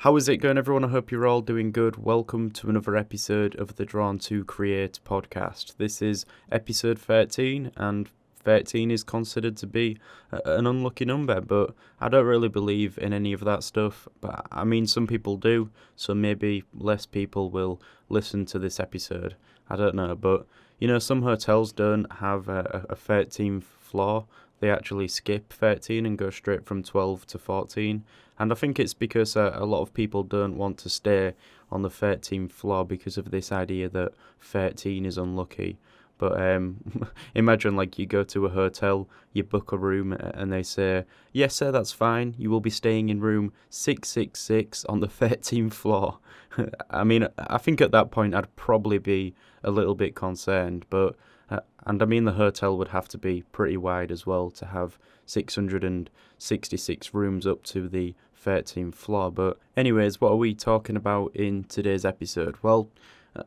How is it going, everyone? I hope you're all doing good. Welcome to another episode of the Drawn to Create podcast. This is episode 13, and 13 is considered to be an unlucky number, but I don't really believe in any of that stuff. But I mean, some people do, so maybe less people will listen to this episode. I don't know, but you know, some hotels don't have a 13th floor. They actually skip 13 and go straight from 12 to 14. And I think it's because a lot of people don't want to stay on the 13th floor because of this idea that 13 is unlucky. But imagine like you go to a hotel, you book a room and they say, yes sir, that's fine, you will be staying in room 666 on the 13th floor. I mean, I think at that point I'd probably be a little bit concerned, but and I mean the hotel would have to be pretty wide as well to have 666 rooms up to the 13th floor. But anyways, what are we talking about in today's episode? Well,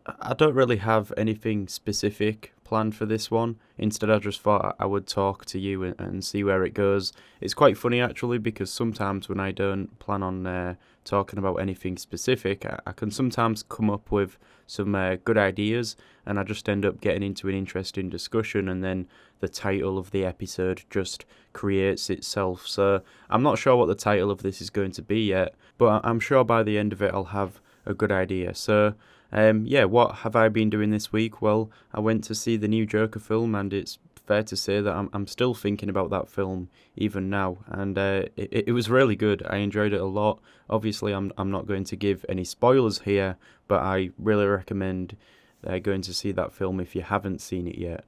I don't really have anything specific planned for this one. Instead, I just thought I would talk to you and see where it goes. It's quite funny actually, because sometimes when I don't plan on talking about anything specific, I can sometimes come up with some good ideas, and I just end up getting into an interesting discussion, and then the title of the episode just creates itself. So I'm not sure what the title of this is going to be yet, but I'm sure by the end of it I'll have a good idea. So what have I been doing this week? Well, I went to see the new Joker film, and it's fair to say that I'm still thinking about that film even now, and it was really good. I enjoyed it a lot. Obviously, I'm not going to give any spoilers here, but I really recommend going to see that film if you haven't seen it yet.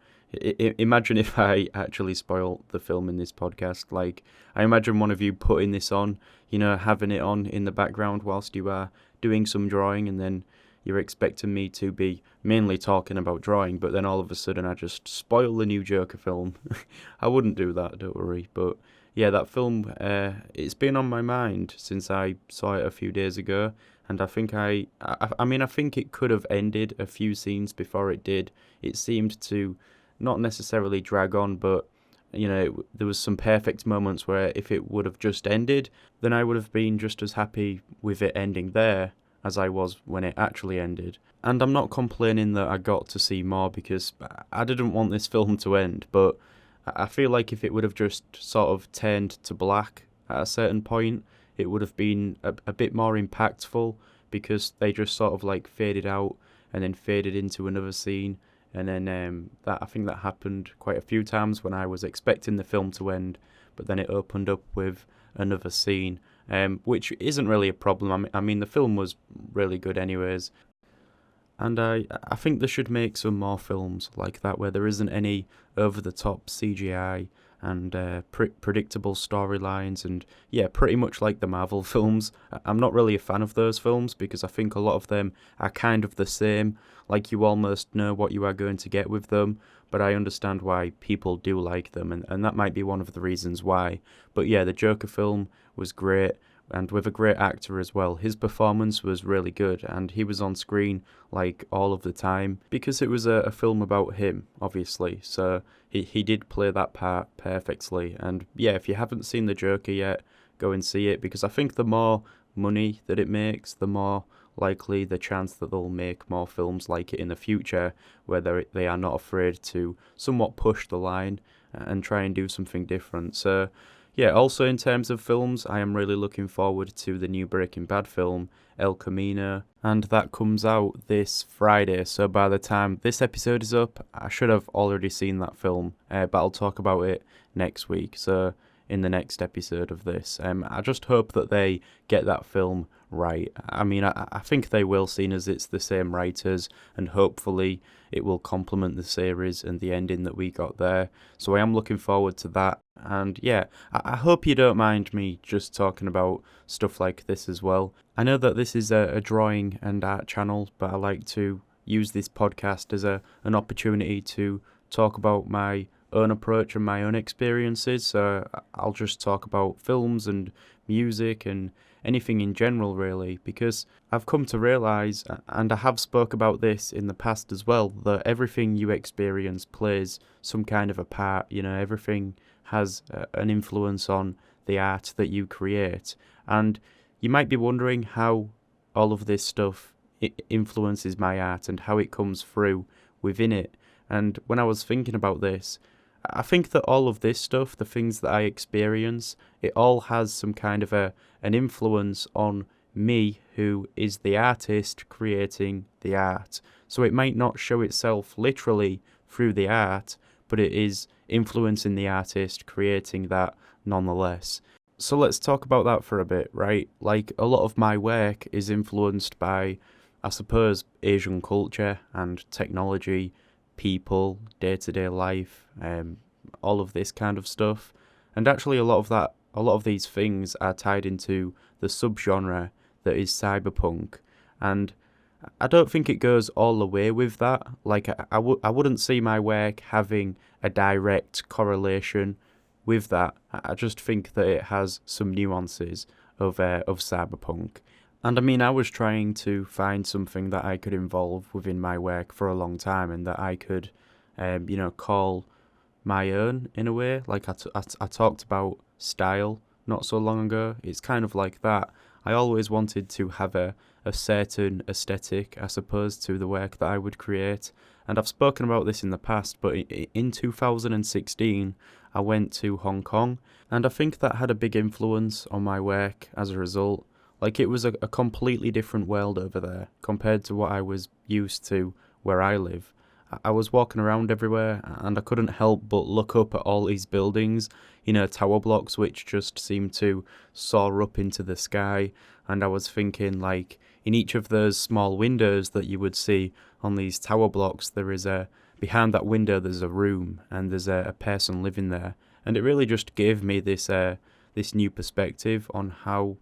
Imagine if I actually spoil the film in this podcast. Like, I imagine one of you putting this on, you know, having it on in the background whilst you are doing some drawing, and then you're expecting me to be mainly talking about drawing, but then all of a sudden I just spoil the new Joker film. I wouldn't do that, don't worry. But yeah, that film, it's been on my mind since I saw it a few days ago, and I think I think it could have ended a few scenes before it did. It seemed to not necessarily drag on, but you know, there was some perfect moments where if it would have just ended, then I would have been just as happy with it ending there as I was when it actually ended. And I'm not complaining that I got to see more, because I didn't want this film to end, but I feel like if it would have just sort of turned to black at a certain point, it would have been a bit more impactful, because they just sort of like faded out and then faded into another scene. And then I think that happened quite a few times when I was expecting the film to end, but then it opened up with another scene. Which isn't really a problem. I mean, the film was really good anyways. And I think they should make some more films like that, where there isn't any over-the-top CGI and predictable storylines, and yeah, pretty much like the Marvel films. I'm not really a fan of those films, because I think a lot of them are kind of the same, like you almost know what you are going to get with them, but I understand why people do like them, and that might be one of the reasons why. But yeah, the Joker film was great, and with a great actor as well. His performance was really good, and he was on screen like all of the time, because it was a film about him, obviously, so he did play that part perfectly. And yeah, if you haven't seen the Joker yet, go and see it, because I think the more money that it makes, the more likely the chance that they'll make more films like it in the future, where they are not afraid to somewhat push the line and try and do something different. So yeah, also in terms of films, I am really looking forward to the new Breaking Bad film, El Camino, and that comes out this Friday, so by the time this episode is up, I should have already seen that film, but I'll talk about it next week, so in the next episode of this. I just hope that they get that film right. I mean, I think they will, seeing as it's the same writers, and hopefully it will complement the series and the ending that we got there. So I am looking forward to that. And yeah, I hope you don't mind me just talking about stuff like this as well. I know that this is a drawing and art channel, but I like to use this podcast as an opportunity to talk about my own approach and my own experiences. So I'll just talk about films and music and anything in general, really, because I've come to realise, and I have spoke about this in the past as well, that everything you experience plays some kind of a part. You know, everything has an influence on the art that you create. And you might be wondering how all of this stuff influences my art and how it comes through within it. And when I was thinking about this, I think that all of this stuff, the things that I experience, it all has some kind of an influence on me, who is the artist creating the art. So it might not show itself literally through the art, but it is influencing the artist creating that nonetheless. So let's talk about that for a bit, right? Like, a lot of my work is influenced by, I suppose, Asian culture and technology, people, day-to-day life, all of this kind of stuff. And actually a lot of these things are tied into the subgenre that is cyberpunk. And I don't think it goes all the way with that. Like, I wouldn't see my work having a direct correlation with that. I just think that it has some nuances of cyberpunk. And I mean, I was trying to find something that I could involve within my work for a long time, and that I could, call my own in a way. Like, I talked about style not so long ago. It's kind of like that. I always wanted to have a certain aesthetic, I suppose, to the work that I would create. And I've spoken about this in the past, but in 2016, I went to Hong Kong, and I think that had a big influence on my work as a result. Like, it was a completely different world over there compared to what I was used to where I live. I was walking around everywhere, and I couldn't help but look up at all these buildings, tower blocks which just seemed to soar up into the sky. And I was thinking, like, in each of those small windows that you would see on these tower blocks, behind that window there's a room, and there's a person living there. And it really just gave me this new perspective on how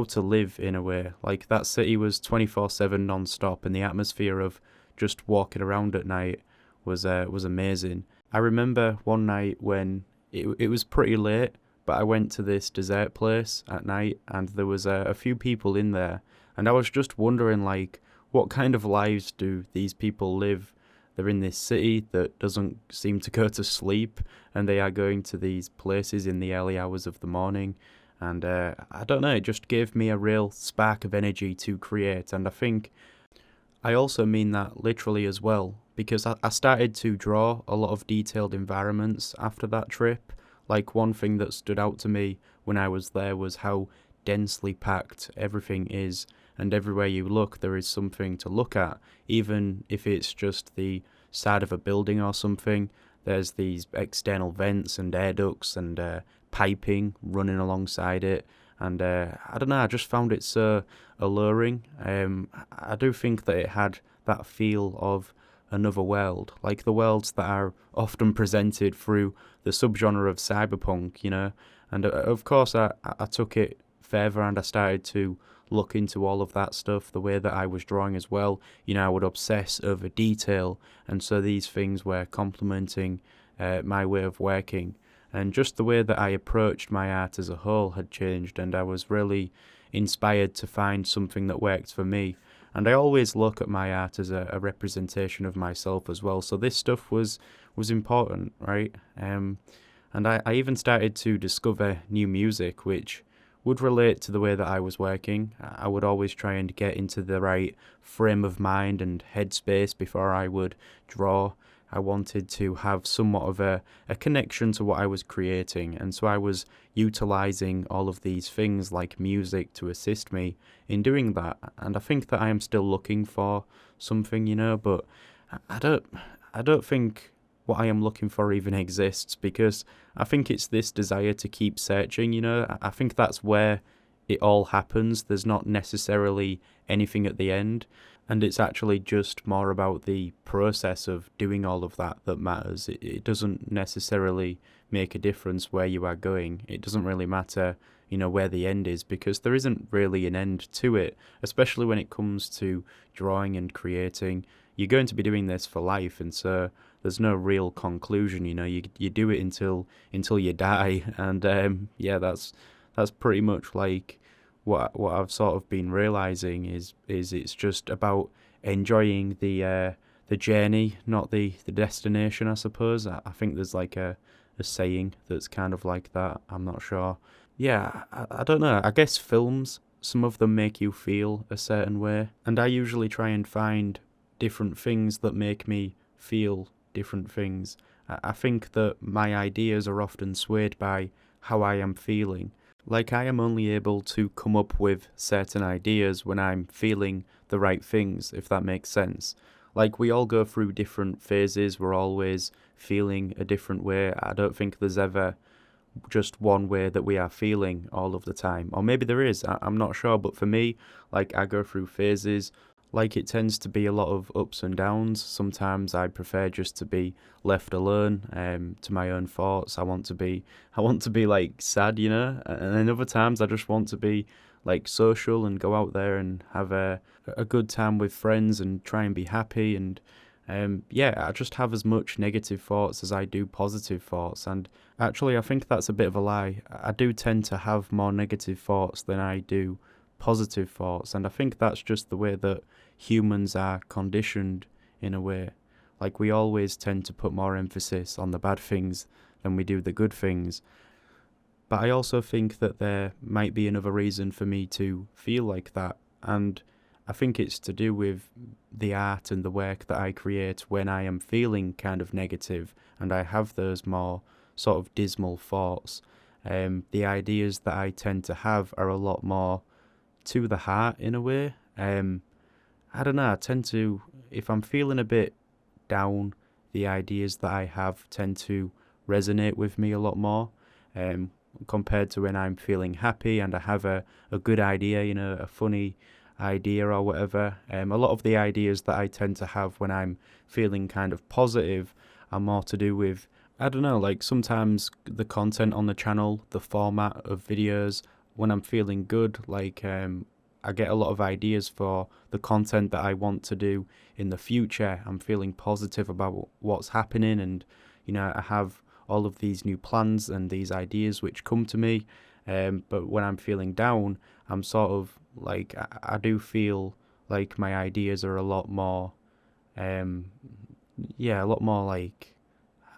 to live in a way. Like, that city was 24/7 non-stop, and the atmosphere of just walking around at night was amazing. I remember one night when it was pretty late, but I went to this dessert place at night, and there was a few people in there, and I was just wondering, like, what kind of lives do these people live? They're in this city that doesn't seem to go to sleep, and they are going to these places in the early hours of the morning. And I don't know, it just gave me a real spark of energy to create. And I think I also mean that literally as well, because I started to draw a lot of detailed environments after that trip. Like, one thing that stood out to me when I was there was how densely packed everything is, and everywhere you look there is something to look at, even if it's just the side of a building or something. There's these external vents and air ducts and piping running alongside it. And I don't know, I just found it so alluring. I do think that it had that feel of another world, like the worlds that are often presented through the subgenre of cyberpunk, And of course, I took it further, and I started to look into all of that stuff, the way that I was drawing as well. I would obsess over detail, and so these things were complementing my way of working. And just the way that I approached my art as a whole had changed, and I was really inspired to find something that worked for me. And I always look at my art as a representation of myself as well. So this stuff was important, right? And I even started to discover new music, which would relate to the way that I was working. I would always try and get into the right frame of mind and headspace before I would draw. I wanted to have somewhat of a connection to what I was creating, and so I was utilising all of these things like music to assist me in doing that. And I think that I am still looking for something, but I don't think what I am looking for even exists, because I think it's this desire to keep searching, I think that's where it all happens. There's not necessarily anything at the end. And it's actually just more about the process of doing all of that matters. It doesn't necessarily make a difference where you are going. It doesn't really matter, where the end is, because there isn't really an end to it, especially when it comes to drawing and creating. You're going to be doing this for life, and so there's no real conclusion. You do it until you die, and that's pretty much like what I've sort of been realizing is it's just about enjoying the journey, not the destination, I suppose. I think there's like a saying that's kind of like that. I'm not sure. Yeah, I don't know. I guess films some of them make you feel a certain way, and I usually try and find different things that make me feel different things. I think that my ideas are often swayed by how I am feeling. Like, I am only able to come up with certain ideas when I'm feeling the right things, if that makes sense. Like, we all go through different phases, we're always feeling a different way. I don't think there's ever just one way that we are feeling all of the time. Or maybe there is, I'm not sure, but for me, like, I go through phases. Like, it tends to be a lot of ups and downs. Sometimes I prefer just to be left alone, to my own thoughts. I want to be like sad, and then other times I just want to be like social and go out there and have a good time with friends and try and be happy. And I just have as much negative thoughts as I do positive thoughts. And actually, I think that's a bit of a lie. I do tend to have more negative thoughts than I do positive thoughts, and I think that's just the way that humans are conditioned in a way. Like, we always tend to put more emphasis on the bad things than we do the good things. But I also think that there might be another reason for me to feel like that, and I think it's to do with the art and the work that I create when I am feeling kind of negative and I have those more sort of dismal thoughts. The ideas that I tend to have are a lot more to the heart in a way. I don't know, I tend to, if I'm feeling a bit down, the ideas that I have tend to resonate with me a lot more, compared to when I'm feeling happy and I have a good idea, a funny idea or whatever. A lot of the ideas that I tend to have when I'm feeling kind of positive are more to do with, I don't know, like sometimes the content on the channel, the format of videos. When I'm feeling good, like I get a lot of ideas for the content that I want to do in the future. I'm feeling positive about what's happening, and I have all of these new plans and these ideas which come to me. But when I'm feeling down, I'm sort of like, I do feel like my ideas are a lot more, a lot more like,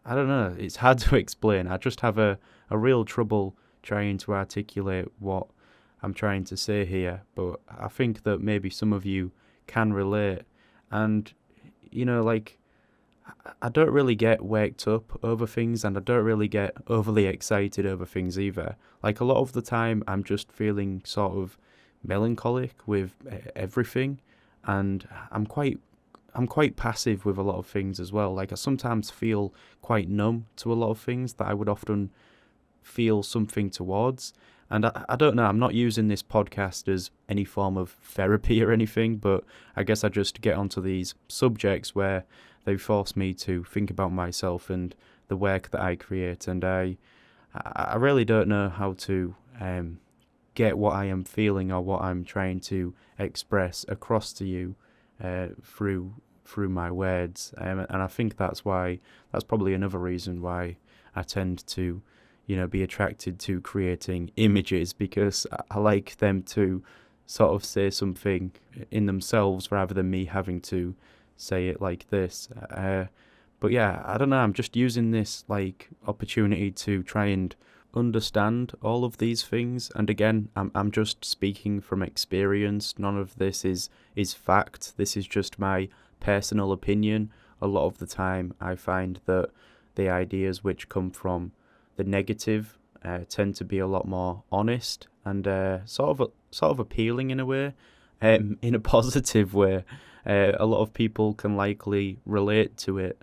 I don't know, it's hard to explain. I just have a real trouble trying to articulate what I'm trying to say here, but I think that maybe some of you can relate. And like, I don't really get worked up over things, and I don't really get overly excited over things either. Like, a lot of the time I'm just feeling sort of melancholic with everything, and I'm quite passive with a lot of things as well. Like, I sometimes feel quite numb to a lot of things that I would often feel something towards. And I don't know, I'm not using this podcast as any form of therapy or anything, but I guess I just get onto these subjects where they force me to think about myself and the work that I create. And I really don't know how to get what I am feeling or what I'm trying to express across to you through my words. And I think that's probably another reason why I tend to be attracted to creating images, because I like them to sort of say something in themselves rather than me having to say it like this. But yeah, I don't know, I'm just using this like opportunity to try and understand all of these things. And again, I'm just speaking from experience. None of this is fact. This is just my personal opinion. A lot of the time I find that the ideas which come from the negative tend to be a lot more honest and sort of appealing in a way, in a positive way. A lot of people can likely relate to it.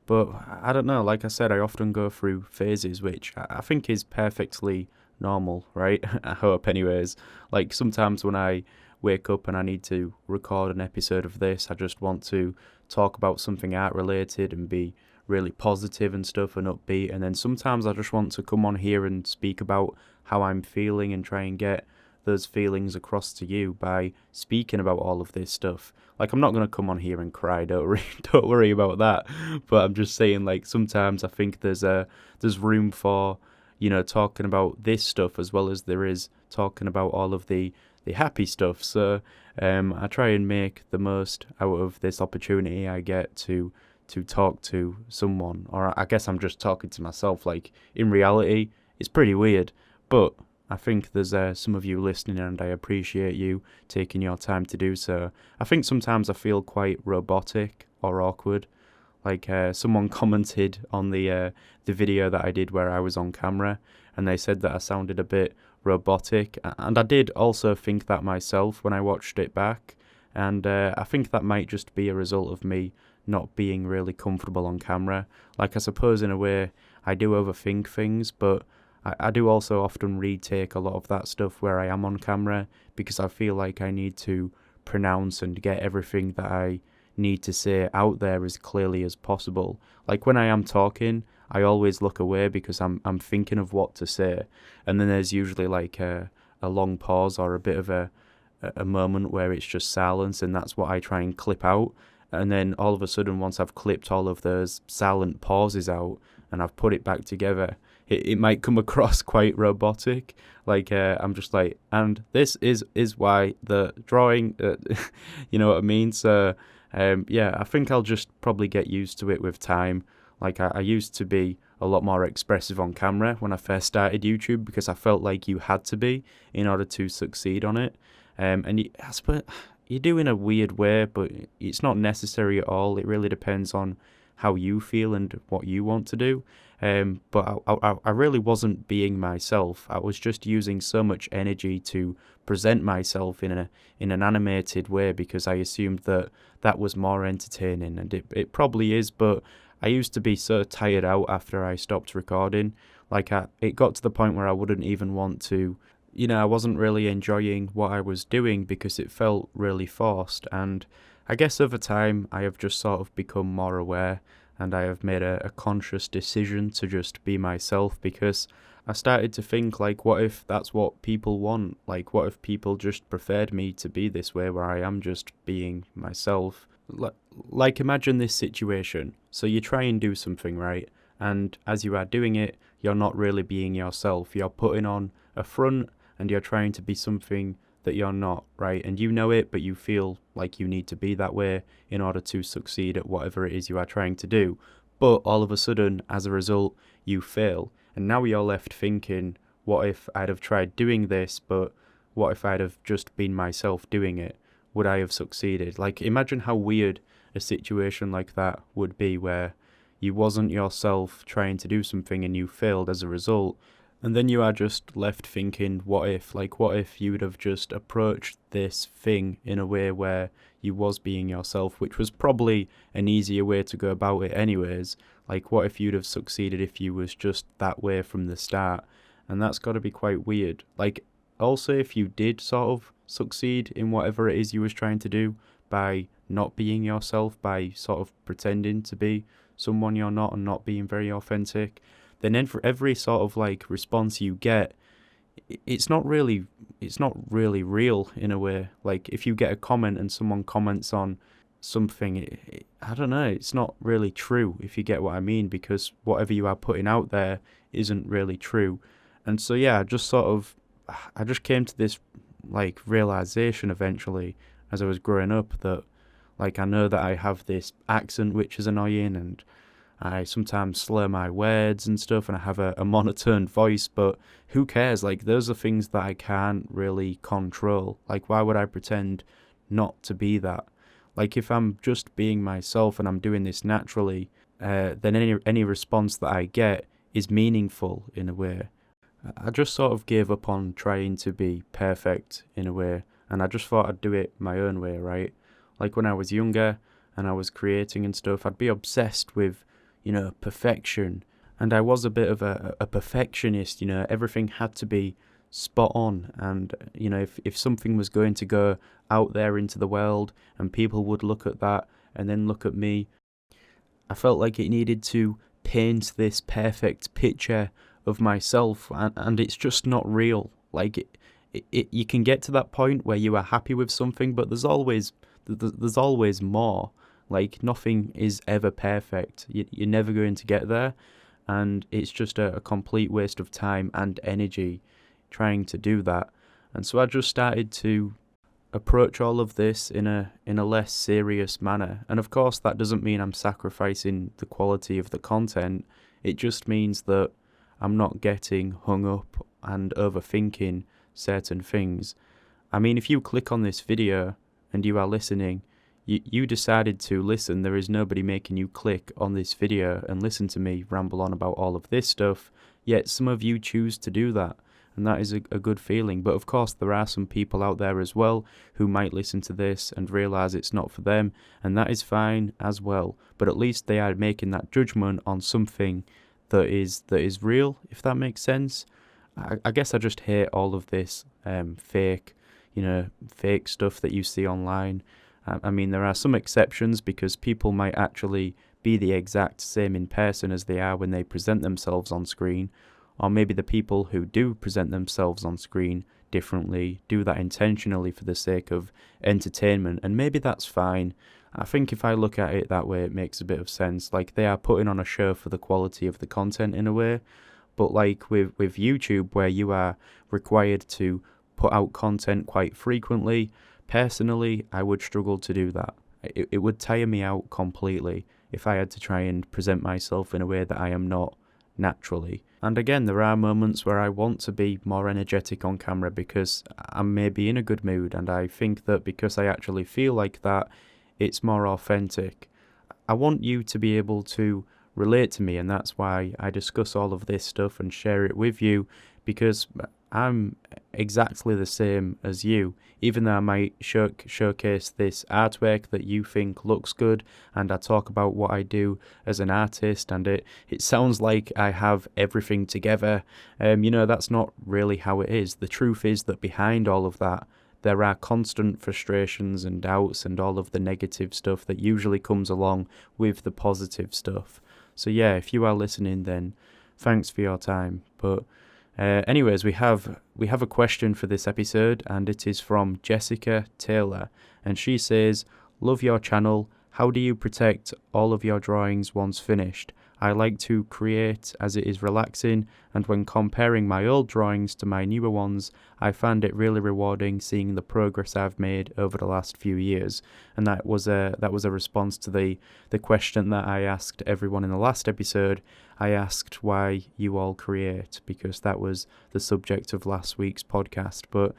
But I don't know, like I said, I often go through phases, which I think is perfectly normal, right? I hope anyways. Like, sometimes when I wake up and I need to record an episode of this, I just want to talk about something art related and be really positive and stuff and upbeat. And then sometimes I just want to come on here and speak about how I'm feeling and try and get those feelings across to you by speaking about all of this stuff. Like, I'm not going to come on here and cry, don't worry about that. But I'm just saying, like, sometimes I think there's room for, talking about this stuff as well as there is talking about all of the happy stuff. So I try and make the most out of this opportunity I get to talk to someone. Or I guess I'm just talking to myself. Like, in reality, it's pretty weird, but I think there's some of you listening, and I appreciate you taking your time to do so. I think sometimes I feel quite robotic or awkward. Like someone commented on the video that I did where I was on camera, and they said that I sounded a bit robotic, and I did also think that myself when I watched it back. And I think that might just be a result of me not being really comfortable on camera. Like, I suppose in a way I do overthink things, but I do also often retake a lot of that stuff where I am on camera, because I feel like I need to pronounce and get everything that I need to say out there as clearly as possible. Like, when I am talking, I always look away because I'm thinking of what to say, and then there's usually like a long pause or a bit of a moment where it's just silence, and that's what I try and clip out. And then all of a sudden, once I've clipped all of those silent pauses out and I've put it back together, it might come across quite robotic. Like I'm just like, and this is why the drawing, you know what I mean? So yeah, I think I'll just probably get used to it with time. Like I used to be a lot more expressive on camera when I first started YouTube, because I felt like you had to be in order to succeed on it. And I suppose you do in a weird way, but it's not necessary at all. It really depends on how you feel and what you want to do. But I really wasn't being myself. I was just using so much energy to present myself in an animated way, because I assumed that was more entertaining, and it probably is. But I used to be so tired out after I stopped recording. Like it got to the point where I wouldn't even want to. I wasn't really enjoying what I was doing because it felt really forced. And I guess over time I have just sort of become more aware, and I have made a conscious decision to just be myself, because I started to think, like, what if that's what people want? Like, what if people just preferred me to be this way, where I am just being myself? Like, imagine this situation. So you try and do something, right? And as you are doing it, you're not really being yourself. You're putting on a front, and you're trying to be something that you're not, right? And you know it, but you feel like you need to be that way in order to succeed at whatever it is you are trying to do. But all of a sudden, as a result, you fail. And now you're left thinking, what if I'd have tried doing this, but what if I'd have just been myself doing it? Would I have succeeded? Like, imagine how weird a situation like that would be, where you wasn't yourself trying to do something and you failed as a result. And then you are just left thinking, what if? Like, what if you would have just approached this thing in a way where you was being yourself, which was probably an easier way to go about it anyways. Like, what if you'd have succeeded if you was just that way from the start? And that's got to be quite weird. Like, also, if you did sort of succeed in whatever it is you was trying to do by not being yourself, by sort of pretending to be someone you're not and not being very authentic, then for every sort of like response you get, it's not really real in a way. Like, if you get a comment and someone comments on something, I don't know, it's not really true, if you get what I mean, because whatever you are putting out there isn't really true. And so yeah, I just came to this like realization eventually as I was growing up, that like I know that I have this accent which is annoying, and I sometimes slur my words and stuff, and I have a monotone voice, but who cares? Like, those are things that I can't really control. Like, why would I pretend not to be that? Like, if I'm just being myself and I'm doing this naturally, then any response that I get is meaningful in a way. I just sort of gave up on trying to be perfect in a way, and I just thought I'd do it my own way, right? Like, when I was younger and I was creating and stuff, I'd be obsessed with perfection. And I was a bit of a perfectionist, everything had to be spot on. And, if something was going to go out there into the world and people would look at that and then look at me, I felt like it needed to paint this perfect picture of myself. And it's just not real. Like, you can get to that point where you are happy with something, but there's always more. Like, nothing is ever perfect. You're never going to get there, and it's just a complete waste of time and energy trying to do that. And so I just started to approach all of this in a less serious manner. And of course, that doesn't mean I'm sacrificing the quality of the content. It just means that I'm not getting hung up and overthinking certain things. I mean, if you click on this video and you are listening, you decided to listen. There is nobody making you click on this video and listen to me ramble on about all of this stuff, yet some of you choose to do that. And that is a good feeling. But of course, there are some people out there as well who might listen to this and realise it's not for them, and that is fine as well. But at least they are making that judgment on something that is real, if that makes sense. I guess I just hate all of this fake stuff that you see online. I mean, there are some exceptions because people might actually be the exact same in person as they are when they present themselves on screen. Or maybe the people who do present themselves on screen differently do that intentionally for the sake of entertainment, and maybe that's fine. I think if I look at it that way, it makes a bit of sense. Like, they are putting on a show for the quality of the content in a way. But like with YouTube, where you are required to put out content quite frequently, personally, I would struggle to do that. It would tire me out completely if I had to try and present myself in a way that I am not naturally. And again, there are moments where I want to be more energetic on camera because I'm maybe in a good mood, and I think that because I actually feel like that, it's more authentic. I want you to be able to relate to me, and that's why I discuss all of this stuff and share it with you, because I'm exactly the same as you. Even though I might showcase this artwork that you think looks good, and I talk about what I do as an artist, and it sounds like I have everything together, that's not really how it is. The truth is that behind all of that, there are constant frustrations and doubts and all of the negative stuff that usually comes along with the positive stuff. So yeah, if you are listening, then thanks for your time. But anyways, we have a question for this episode, and it is from Jessica Taylor, and she says, "Love your channel. How do you protect all of your drawings once finished? I like to create as it is relaxing, and when comparing my old drawings to my newer ones, I find it really rewarding seeing the progress I've made over the last few years." And that was a response to the question that I asked everyone in the last episode. I asked why you all create, because that was the subject of last week's podcast. But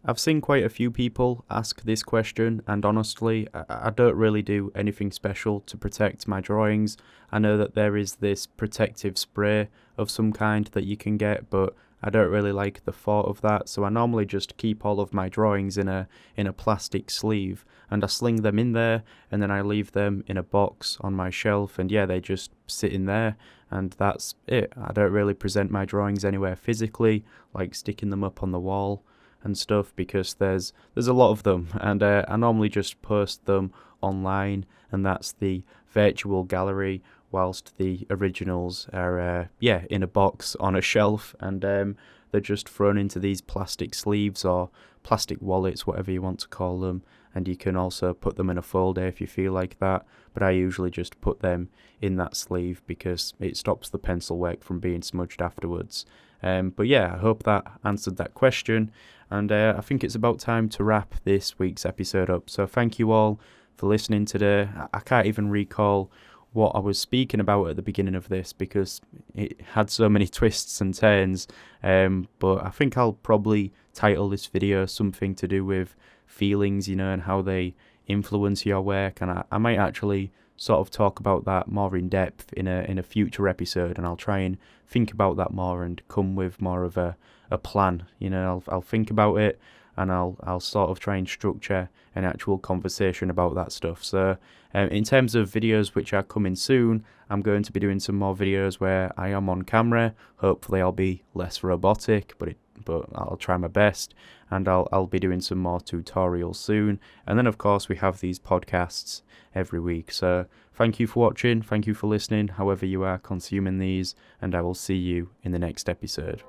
I've seen quite a few people ask this question, and honestly, I don't really do anything special to protect my drawings. I know that there is this protective spray of some kind that you can get, but I don't really like the thought of that, so I normally just keep all of my drawings in a plastic sleeve, and I sling them in there, and then I leave them in a box on my shelf, and yeah, they just sit in there, and that's it. I don't really present my drawings anywhere physically, like sticking them up on the wall and stuff, because there's a lot of them, and I normally just post them online, and that's the virtual gallery, whilst the originals are in a box on a shelf, and they're just thrown into these plastic sleeves or plastic wallets, whatever you want to call them, and you can also put them in a folder if you feel like that, but I usually just put them in that sleeve because it stops the pencil work from being smudged afterwards. But yeah, I hope that answered that question, and I think it's about time to wrap this week's episode up. So thank you all for listening today. I can't even recall what I was speaking about at the beginning of this because it had so many twists and turns, but I think I'll probably title this video something to do with feelings, and how they influence your work, and I might actually sort of talk about that more in depth in a future episode, and I'll try and think about that more and come with more of a plan. I'll think about it, and I'll sort of try and structure an actual conversation about that stuff. So in terms of videos which are coming soon, I'm going to be doing some more videos where I am on camera. Hopefully I'll be less robotic, but I'll try my best, and I'll be doing some more tutorials soon. And then of course we have these podcasts every week. So thank you for watching, thank you for listening, however you are consuming these, and I will see you in the next episode.